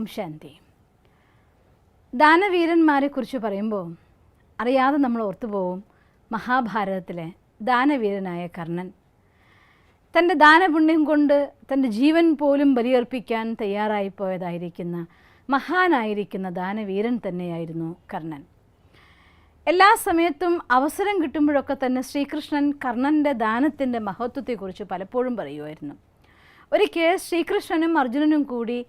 ഓം ശാന്തി. ദാനവീരന്മാരെക്കുറിച്ച് പറയുമ്പോൾ അറിയാതെ നമ്മൾ ഓർത്തുപോകും മഹാഭാരതത്തിലെ ദാനവീരനായ കർണൻ. തൻ്റെ ദാനപുണ്യം കൊണ്ട് തൻ്റെ ജീവൻ പോലും ബലിയർപ്പിക്കാൻ തയ്യാറായിപ്പോയതായിരിക്കുന്ന മഹാനായിരിക്കുന്ന ദാനവീരൻ തന്നെയായിരുന്നു കർണൻ. എല്ലാ സമയത്തും അവസരം കിട്ടുമ്പോഴൊക്കെ തന്നെ ശ്രീകൃഷ്ണൻ കർണൻ്റെ ദാനത്തിൻ്റെ മഹത്വത്തെക്കുറിച്ച് പലപ്പോഴും പറയുമായിരുന്നു. ഒരിക്കൽ ശ്രീകൃഷ്ണനും അർജുനനും കൂടി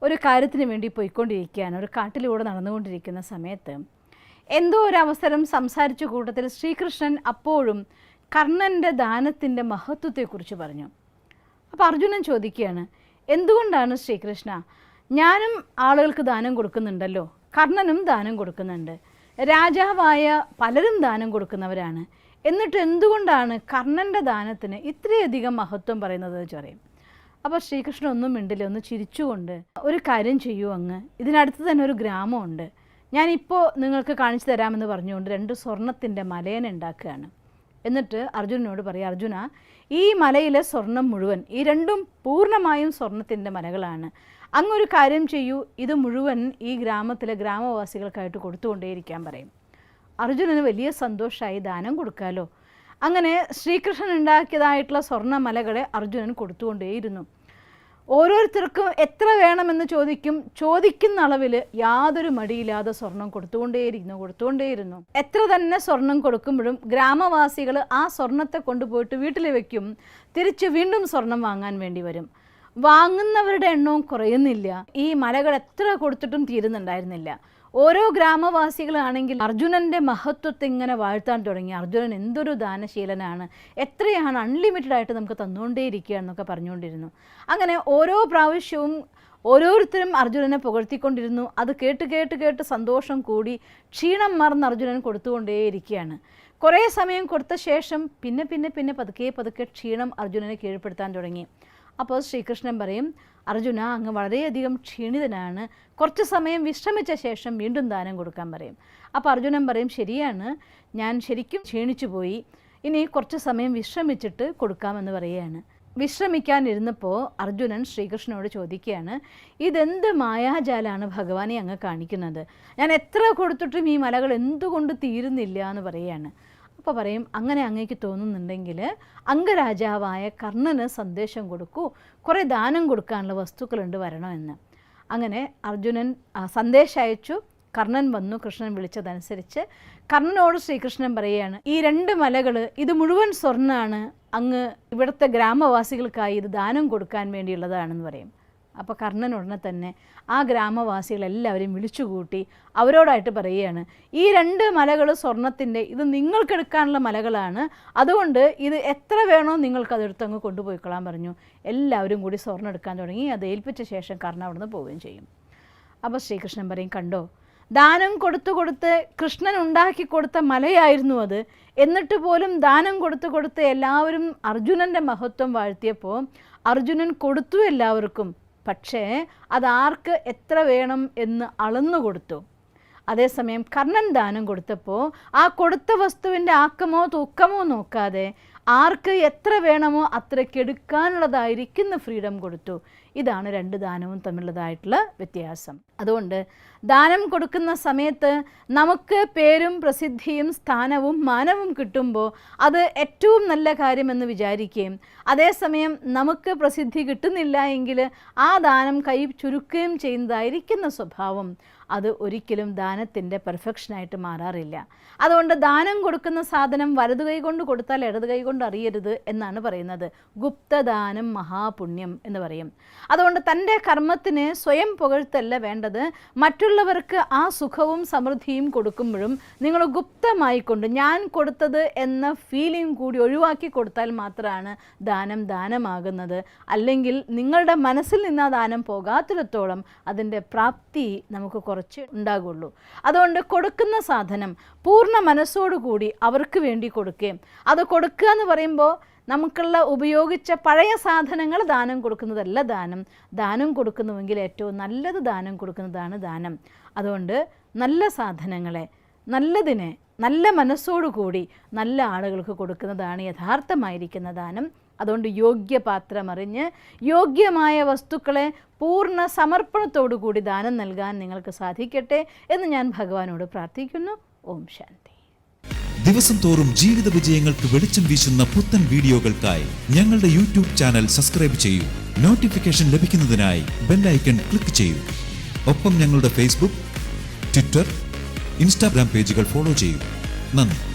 ഒരു കാര്യത്തിന് വേണ്ടി പോയിക്കൊണ്ടിരിക്കുകയാണ്. ഒരു കാട്ടിലൂടെ നടന്നുകൊണ്ടിരിക്കുന്ന സമയത്ത് എന്തോ ഒരു അവസരം സംസാരിച്ച കൂട്ടത്തിൽ ശ്രീകൃഷ്ണൻ അപ്പോഴും കർണൻ്റെ ദാനത്തിൻ്റെ മഹത്വത്തെക്കുറിച്ച് പറഞ്ഞു. അപ്പോൾ അർജുനൻ ചോദിക്കുകയാണ്, എന്തുകൊണ്ടാണ് ശ്രീകൃഷ്ണ, ഞാനും ആളുകൾക്ക് ദാനം കൊടുക്കുന്നുണ്ടല്ലോ, കർണനും ദാനം കൊടുക്കുന്നുണ്ട്, രാജാവായ പലരും ദാനം കൊടുക്കുന്നവരാണ്, എന്നിട്ട് എന്തുകൊണ്ടാണ് കർണൻ്റെ ദാനത്തിന് ഇത്രയധികം മഹത്വം പറയുന്നത് പറയും. അപ്പോൾ ശ്രീകൃഷ്ണൻ ഒന്നും മിണ്ടില്ല, ഒന്ന് ചിരിച്ചുകൊണ്ട് ഒരു കാര്യം ചെയ്യൂ അങ്ങ്, ഇതിനടുത്ത് തന്നെ ഒരു ഗ്രാമമുണ്ട്, ഞാനിപ്പോൾ നിങ്ങൾക്ക് കാണിച്ചു തരാമെന്ന് പറഞ്ഞുകൊണ്ട് 2 സ്വർണത്തിൻ്റെ മലയന ഉണ്ടാക്കുകയാണ്. എന്നിട്ട് അർജുനനോട് പറയും, അർജുന, ഈ മലയിലെ സ്വർണം മുഴുവൻ, ഈ 2ഉം പൂർണ്ണമായും സ്വർണത്തിൻ്റെ മലകളാണ്, അങ്ങൊരു കാര്യം ചെയ്യൂ, ഇത് മുഴുവൻ ഈ ഗ്രാമത്തിലെ ഗ്രാമവാസികൾക്കായിട്ട് കൊടുത്തുകൊണ്ടേയിരിക്കാൻ പറയും. അർജുനന് വലിയ സന്തോഷമായി, ദാനം കൊടുക്കാമല്ലോ. അങ്ങനെ ശ്രീകൃഷ്ണൻ ഉണ്ടാക്കിയതായിട്ടുള്ള സ്വർണ്ണമലകളെ അർജുനൻ കൊടുത്തുകൊണ്ടേയിരുന്നു. ഓരോരുത്തർക്കും എത്ര വേണമെന്ന് ചോദിക്കുന്ന അളവിൽ യാതൊരു മടിയില്ലാതെ സ്വർണം കൊടുത്തുകൊണ്ടേയിരുന്നു. എത്ര തന്നെ സ്വർണം കൊടുക്കുമ്പോഴും ഗ്രാമവാസികൾ ആ സ്വർണത്തെ കൊണ്ടുപോയിട്ട് വീട്ടിൽ വയ്ക്കും, തിരിച്ച് വീണ്ടും സ്വർണം വാങ്ങാൻ വേണ്ടി വരും. വാങ്ങുന്നവരുടെ എണ്ണവും കുറയുന്നില്ല, ഈ മലകൾ എത്ര കൊടുത്തിട്ടും തീരുന്നുണ്ടായിരുന്നില്ല. ഓരോ ഗ്രാമവാസികളാണെങ്കിൽ അർജുനൻ്റെ മഹത്വത്തെ ഇങ്ങനെ വാഴ്ത്താൻ തുടങ്ങി. അർജുനൻ എന്തൊരു ദാനശീലനാണ്, എത്രയാണ് അൺലിമിറ്റഡ് ആയിട്ട് നമുക്ക് തന്നുകൊണ്ടേയിരിക്കുക എന്നൊക്കെ പറഞ്ഞുകൊണ്ടിരുന്നു. അങ്ങനെ ഓരോ പ്രാവശ്യവും ഓരോരുത്തരും അർജുനനെ പുകഴ്ത്തിക്കൊണ്ടിരുന്നു. അത് കേട്ട് സന്തോഷം കൂടി ക്ഷീണം മറന്ന് അർജുനൻ കൊടുത്തുകൊണ്ടേയിരിക്കുകയാണ്. കുറേ സമയം കൊടുത്ത ശേഷം പിന്നെ പതുക്കെ ക്ഷീണം അർജുനനെ കീഴ്പ്പെടുത്താൻ തുടങ്ങി. അപ്പോൾ ശ്രീകൃഷ്ണൻ പറയും, അർജുന, അങ്ങ് വളരെയധികം ക്ഷീണിതനാണ്, കുറച്ച് സമയം വിശ്രമിച്ച ശേഷം വീണ്ടും ദാനം കൊടുക്കാൻ പറയും. അപ്പോൾ അർജുനൻ പറയും, ശരിയാണ്, ഞാൻ ശരിക്കും ക്ഷീണിച്ചു പോയി, ഇനി കുറച്ച് സമയം വിശ്രമിച്ചിട്ട് കൊടുക്കാമെന്ന് പറയുകയാണ്. വിശ്രമിക്കാനിരുന്നപ്പോൾ അർജുനൻ ശ്രീകൃഷ്ണനോട് ചോദിക്കുകയാണ്, ഇതെന്ത് മായാജാലാണ് ഭഗവാനെ അങ്ങ് കാണിക്കുന്നത്, ഞാൻ എത്ര കൊടുത്തിട്ടും ഈ മലകൾ എന്തുകൊണ്ട് തീരുന്നില്ല എന്ന് പറയുകയാണ്. അപ്പോൾ പറയും, അങ്ങനെ അങ്ങേക്ക് തോന്നുന്നുണ്ടെങ്കിൽ അംഗരാജാവായ കർണന് സന്ദേശം കൊടുക്കൂ, കുറേ ദാനം കൊടുക്കാനുള്ള വസ്തുക്കളുണ്ട്, വരണമെന്ന്. അങ്ങനെ അർജുനൻ സന്ദേശം അയച്ചു. കർണൻ വന്നു. കൃഷ്ണൻ വിളിച്ചതനുസരിച്ച് കർണനോട് ശ്രീകൃഷ്ണൻ പറയുകയാണ്, ഈ 2 മലകൾ ഇത് മുഴുവൻ സ്വർണ്ണമാണ്, അങ്ങ് ഇവിടുത്തെ ഗ്രാമവാസികൾക്കായി ഇത് ദാനം കൊടുക്കാൻ വേണ്ടിയുള്ളതാണെന്ന് പറയും. അപ്പോൾ കർണൻ ഉടനെ തന്നെ ആ ഗ്രാമവാസികളെല്ലാവരെയും വിളിച്ചുകൂട്ടി അവരോടായിട്ട് പറയുകയാണ്, ഈ 2 മലകൾ സ്വർണത്തിൻ്റെ, ഇത് നിങ്ങൾക്കെടുക്കാനുള്ള മലകളാണ്, അതുകൊണ്ട് ഇത് എത്ര വേണോ നിങ്ങൾക്കതെടുത്ത് അങ്ങ് കൊണ്ടുപോയിക്കൊള്ളാൻ പറഞ്ഞു. എല്ലാവരും കൂടി സ്വർണ്ണം എടുക്കാൻ തുടങ്ങി. അത് ഏൽപ്പിച്ച ശേഷം കർണൻ അവിടെ നിന്ന് പോവുകയും ചെയ്യും. അപ്പോൾ ശ്രീകൃഷ്ണൻ പറയും, കണ്ടോ, ദാനം കൊടുത്ത് കൃഷ്ണൻ ഉണ്ടാക്കി കൊടുത്ത മലയായിരുന്നു അത്, എന്നിട്ട് പോലും ദാനം കൊടുത്ത് എല്ലാവരും അർജുനൻ്റെ മഹത്വം വാഴ്ത്തിയപ്പോൾ അർജുനൻ കൊടുത്തു എല്ലാവർക്കും, പക്ഷേ അതാർക്ക് എത്ര വേണം എന്ന് അളന്നു കൊടുത്തു. അതേസമയം കർണൻ ദാനം കൊടുത്തപ്പോൾ ആ കൊടുത്ത വസ്തുവിൻ്റെ ആക്കമോ തൂക്കമോ നോക്കാതെ ആർക്ക് എത്ര വേണമോ അത്രയ്ക്ക് എടുക്കാനുള്ളതായിരിക്കുന്ന ഫ്രീഡം കൊടുത്തു. ഇതാണ് 2 ദാനവും തമ്മിലുള്ളതായിട്ടുള്ള വ്യത്യാസം. അതുകൊണ്ട് ദാനം കൊടുക്കുന്ന സമയത്ത് നമുക്ക് പേരും പ്രസിദ്ധിയും സ്ഥാനവും മാനവും കിട്ടുമ്പോൾ അത് ഏറ്റവും നല്ല കാര്യമെന്ന് വിചാരിക്കുകയും, അതേസമയം നമുക്ക് പ്രസിദ്ധി കിട്ടുന്നില്ല എങ്കിൽ ആ ദാനം കൈ ചുരുക്കുകയും ചെയ്യുന്നതായിരിക്കുന്ന സ്വഭാവം അത് ഒരിക്കലും ദാനത്തിൻ്റെ പെർഫെക്ഷനായിട്ട് മാറാറില്ല. അതുകൊണ്ട് ദാനം കൊടുക്കുന്ന സാധനം വലതു കൈ കൊണ്ട് കൊടുത്താൽ ഇടത് കൈ കൊണ്ട് അറിയരുത് എന്നാണ് പറയുന്നത്. ഗുപ്തദാനം മഹാപുണ്യം എന്ന് പറയും. അതുകൊണ്ട് തൻ്റെ കർമ്മത്തിന് സ്വയം പുകഴ്ത്തല്ല വേണ്ടത്, മറ്റുള്ളവർക്ക് ആ സുഖവും സമൃദ്ധിയും കൊടുക്കുമ്പോഴും നിങ്ങൾ ഗുപ്തമായിക്കൊണ്ട് ഞാൻ കൊടുത്തത് എന്ന ഫീലിംഗ് കൂടി ഒഴിവാക്കി കൊടുത്താൽ മാത്രമാണ് ദാനം ദാനമാകുന്നത്. അല്ലെങ്കിൽ നിങ്ങളുടെ മനസ്സിൽ നിന്ന് ആ ദാനം പോകാത്തിടത്തോളം അതിൻ്റെ പ്രാപ്തി നമുക്ക് കുറച്ച് ഉണ്ടാകുള്ളൂ. അതുകൊണ്ട് കൊടുക്കുന്ന സാധനം പൂർണ്ണ മനസ്സോടുകൂടി അവർക്ക് വേണ്ടി കൊടുക്കുകയും, അത് കൊടുക്കുക എന്ന് പറയുമ്പോൾ നമുക്കുള്ള ഉപയോഗിച്ച പഴയ സാധനങ്ങൾ ദാനം കൊടുക്കുന്നതല്ല ദാനം കൊടുക്കുന്നുവെങ്കിൽ ഏറ്റവും നല്ലത് ദാനം കൊടുക്കുന്നതാണ് ദാനം. അതുകൊണ്ട് നല്ല സാധനങ്ങളെ, നല്ലതിനെ നല്ല മനസ്സോടുകൂടി നല്ല ആളുകൾക്ക് കൊടുക്കുന്നതാണ് യഥാർത്ഥമായിരിക്കുന്ന ദാനം. അതുകൊണ്ട് യോഗ്യപാത്രമറിഞ്ഞ് യോഗ്യമായ വസ്തുക്കളെ പൂർണ്ണ സമർപ്പണത്തോടു കൂടി ദാനം നൽകാൻ നിങ്ങൾക്ക് സാധിക്കട്ടെ എന്ന് ഞാൻ ഭഗവാനോട് പ്രാർത്ഥിക്കുന്നു. ഓം ശാന്തി. ദിവസം തോറും ജീവിത വിജയങ്ങൾക്ക് വെളിച്ചം വീശുന്ന പുത്തൻ വീഡിയോകൾക്കായി ഞങ്ങളുടെ യൂട്യൂബ് ചാനൽ സബ്സ്ക്രൈബ് ചെയ്യൂ. നോട്ടിഫിക്കേഷൻ ലഭിക്കുന്നതിനായി ബെൽ ഐക്കൺ ക്ലിക്ക് ചെയ്യൂ. ഒപ്പം ഞങ്ങളുടെ ഫേസ്ബുക്ക്, ട്വിറ്റർ, ഇൻസ്റ്റാഗ്രാം പേജുകൾ ഫോളോ ചെയ്യൂ. നന്ദി.